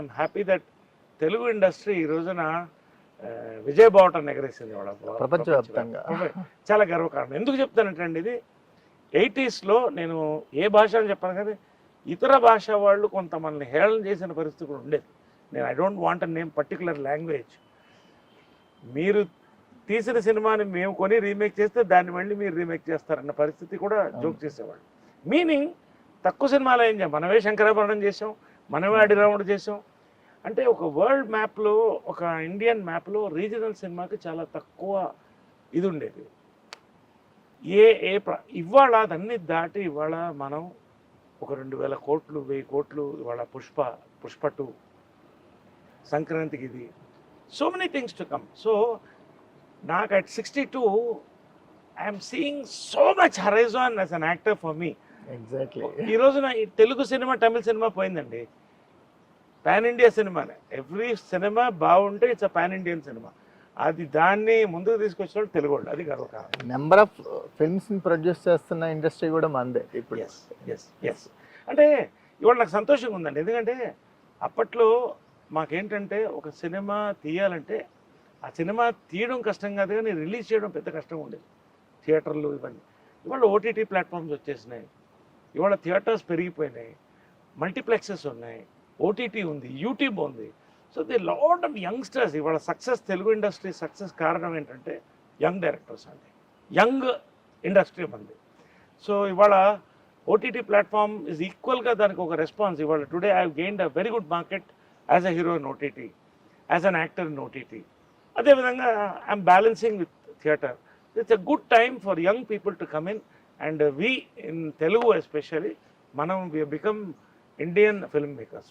I'm happy that Telugu industry ఈ రోజున విజయ్ బావటన్ ఎగరేసింది వాళ్ళ ప్రపంచవ్యాప్తంగా. చాలా గర్వకారణం. ఎందుకు చెప్తానంటే అండి, ఇది 80sలో నేను ఏ భాష అని చెప్పాను కానీ ఇతర భాష వాళ్ళు కొంత మనల్ని హేళన చేసిన పరిస్థితి కూడా ఉండేది. నేను I don't want name particular language. మీరు తీసిన సినిమాని మేము కొని రీమేక్ చేస్తే దాన్ని మళ్ళీ మీరు రీమేక్ చేస్తారన్న పరిస్థితి కూడా జోక్ చేసేవాళ్ళు. మీనింగ్ తక్కువ సినిమాలు ఏం చేయం, మనమే శంకరాభరణం చేసాం, మనమే అడిరాముడు చేసాం. అంటే ఒక వరల్డ్ మ్యాప్లో, ఒక ఇండియన్ మ్యాప్లో రీజనల్ సినిమాకి చాలా తక్కువ ఇది ఉండేది. ఇవాళ అదన్నీ దాటి ఇవాళ మనం ఒక 2000 కోట్లు 1000 కోట్లు ఇవాళ పుష్ప 2 సంక్రాంతికి ఇది so many things to come. So నాకు at 62 I'm seeing so much horizon as an actor for me. Exactly. ఈ రోజున ఈ తెలుగు సినిమా తమిళ సినిమా పోయిందండి, పాన్ ఇండియా సినిమానే. ఎవ్రీ సినిమా బాగుంటే it's a pan Indian cinema. అది దాన్ని ముందుకు తీసుకొచ్చిన తెలుగు వాళ్ళు, అది గర్వకారణం. నెంబర్ ఆఫ్ ఫిల్మ్స్ ప్రొడ్యూస్ చేస్తున్న ఇండస్ట్రీ కూడా మందే ఇప్పుడు. ఎస్ అంటే ఇవాళ నాకు సంతోషంగా ఉందండి. ఎందుకంటే అప్పట్లో మాకేంటంటే ఒక సినిమా తీయాలంటే ఆ సినిమా తీయడం కష్టం కాదు కానీ రిలీజ్ చేయడం పెద్ద కష్టం ఉండేది. థియేటర్లు ఇవన్నీ. ఇవాళ ఓటీటీ ప్లాట్ఫామ్స్ వచ్చేసినాయి, ఇవాళ థియేటర్స్ పెరిగిపోయినాయి, మల్టీప్లెక్సెస్ ఉన్నాయి, ఓటీటీ ఉంది, యూట్యూబ్ ఉంది. So the lot of youngsters ఇవాళ సక్సెస్, తెలుగు ఇండస్ట్రీ సక్సెస్ కారణం ఏంటంటే యంగ్ డైరెక్టర్స్ అండి, యంగ్ ఇండస్ట్రీ మంది. సో ఇవాళ ఓటీటీ ప్లాట్ఫామ్ ఈజ్ ఈక్వల్గా దానికి ఒక రెస్పాన్స్. ఇవాళ today I have gained a very good market as a hero in OTT, as an actor in OTT. అదేవిధంగా I'm balancing with theatre. It's a good time for young people to come in and we in Telugu especially మనం we become Indian film makers.